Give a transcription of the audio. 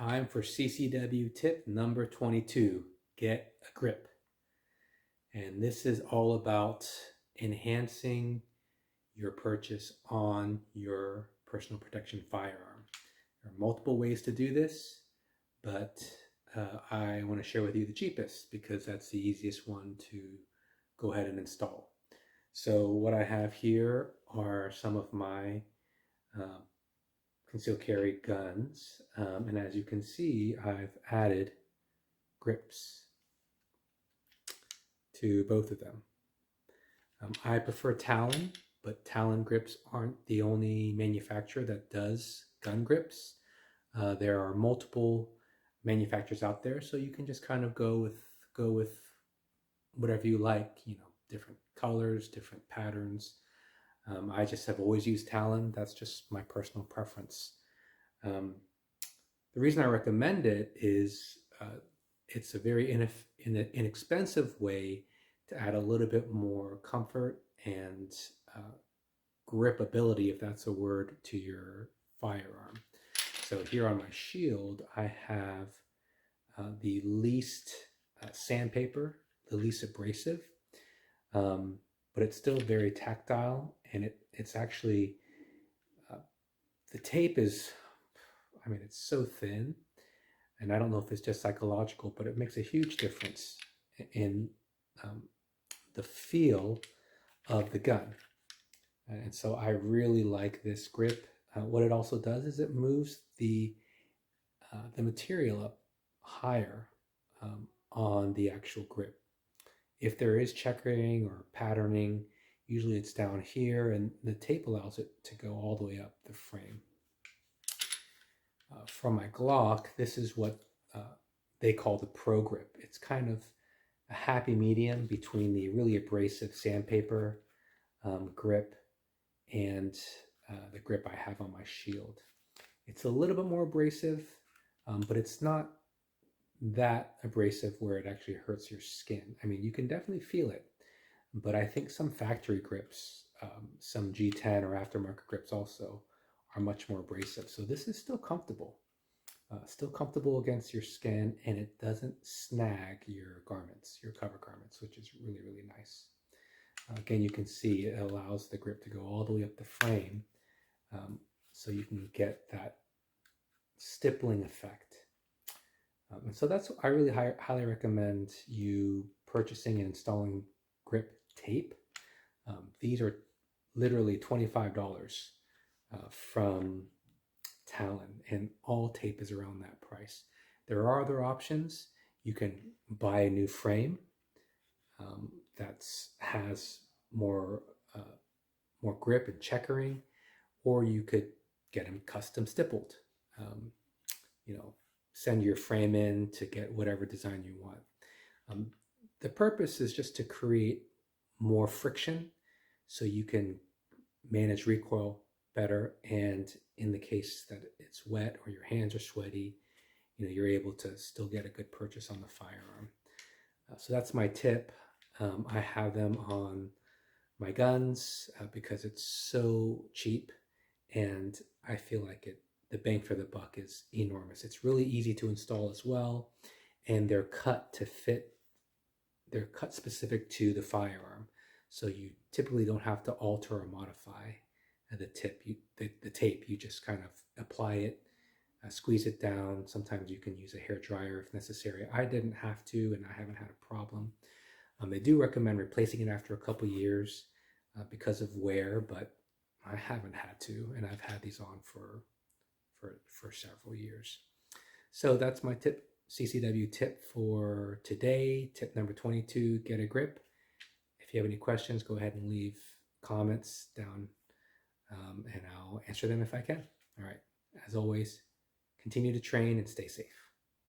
Time for CCW tip number 22, get a grip. And this is all about enhancing your purchase on your personal protection firearm. There are multiple ways to do this, but I want to share with you the cheapest because that's the easiest one to go ahead and install. So what I have here are some of my concealed carry guns, and as you can see, I've added grips to both of them. I prefer Talon, but Talon grips aren't the only manufacturer that does gun grips. There are multiple manufacturers out there, so you can just kind of go with whatever you like, different colors, different patterns. I just have always used Talon. That's just my personal preference. The reason I recommend it is it's a very inexpensive way to add a little bit more comfort and gripability, if that's a word, to your firearm. So here on my shield, I have the least sandpaper, the least abrasive, but it's still very tactile, and it's actually, the tape is, it's so thin, and I don't know if it's just psychological, but it makes a huge difference in the feel of the gun. And so I really like this grip. What it also does is it moves the material up higher on the actual grip. If there is checkering or patterning, usually it's down here, and the tape allows it to go all the way up the frame. From my Glock, this is what they call the Pro Grip. It's kind of a happy medium between the really abrasive sandpaper grip and the grip I have on my shield. It's a little bit more abrasive, but it's not that abrasive where it actually hurts your skin. You can definitely feel it, but I think some factory grips, some G10 or aftermarket grips also, are much more abrasive. So this is still comfortable against your skin, and it doesn't snag your garments, your cover garments, which is really, really nice. Again, you can see it allows the grip to go all the way up the frame, so you can get that stippling effect. And so that's, I really highly recommend you purchasing and installing grip tape. These are literally $25 from Talon, and all tape is around that price. There are other options. You can buy a new frame that has more grip and checkering, or you could get them custom stippled. Send your frame in to get whatever design you want. The purpose is just to create more friction so you can manage recoil better, and in the case that it's wet or your hands are sweaty, you're able to still get a good purchase on the firearm. So that's my tip. I have them on my guns because it's so cheap, and I feel like the bang for the buck is enormous. It's really easy to install as well, and they're cut to fit. They're cut specific to the firearm, so you typically don't have to alter or modify the tape. You just kind of apply it, squeeze it down. Sometimes you can use a hair dryer if necessary. I didn't have to, and I haven't had a problem. They do recommend replacing it after a couple years because of wear, but I haven't had to, and I've had these on for several years. So that's my tip, CCW tip for today. Tip number 22, get a grip. If you have any questions, go ahead and leave comments down, and I'll answer them if I can. All right. As always, continue to train and stay safe.